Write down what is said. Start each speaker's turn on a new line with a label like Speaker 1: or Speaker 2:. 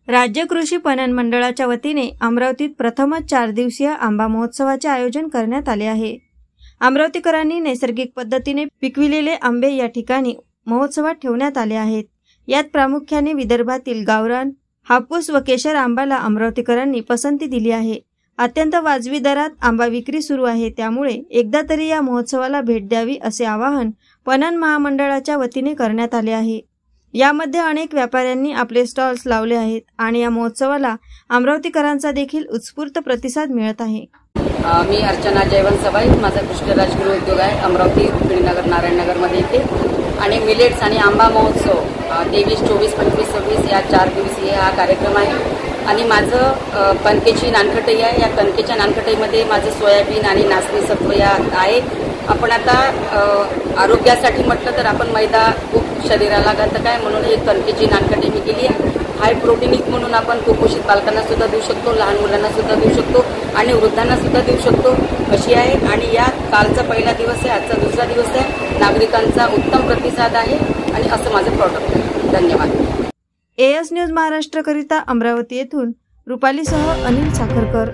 Speaker 1: राज्य कृषी पणन मंडळाच्या वतीने अमरावतीत प्रथमच 4 दिवसीय आंबा महोत्सवाचे आयोजन करण्यात आले आहे। अमरावतीकरांनी नैसर्गिक पद्धतीने पिकविलेले आंबे या ठिकाणी महोत्सवात ठेवण्यात आले आहेत। यात प्रामुख्याने विदर्भातील गावरान, हापूस व केशर आंब्याला अमरावतीकरांनी पसंती दिली आहे। अत्यंत वाजवी दरात आंबा विक्री सुरू आहे, त्यामुळे एकदा तरी या महोत्सवाला भेट द्यावी असे आवाहन पणन महामंडळाच्या वतीने करण्यात आले आहे। यामध्ये अनेक व्यापाऱ्यांनी आपले स्टॉल्स लावले आहेत आणि या महोत्सवाला अमरावतीकरांचा देखील उत्स्फूर्त प्रतिसाद मिळत आहे।
Speaker 2: मी अर्चना जयवंत सवाई, माझा कृष्णराज गृह उद्योग आहे अमरावती रुक्मिणीनगर नारायणनगरमध्ये येते आणि मिलेट्स आणि आंबा महोत्सव 23, 24, 25, 26 या 4 दिवसीय हा कार्यक्रम आहे। आणि माझं कणकेची नानखटाई आहे। या कणकेच्या नानखटाईमध्ये माझं सोयाबीन आणि नाचणी सत्व या आहे। आपण आता आरोग्यासाठी म्हटलं तर आपण मैदा खूप शरीराला घातक आहे, म्हणून ही कणकेची नानखटाई मी केली आहे। हाय प्रोटीनिक म्हणून आपण कुपोषित बालकांना सुद्धा देऊ शकतो, लहान मुलांना सुद्धा देऊ शकतो आणि वृद्धांना सुद्धा देऊ शकतो अशी आहे। आणि या कालचा पहिला दिवस आहे, आजचा दुसरा दिवस आहे। नागरिकांचा उत्तम प्रतिसाद आहे आणि असं माझं प्रॉडक्ट आहे। धन्यवाद।
Speaker 1: AS न्यूज महाराष्ट्र करिता अमरावती येथून रुपालीसह अनिल साखरकर।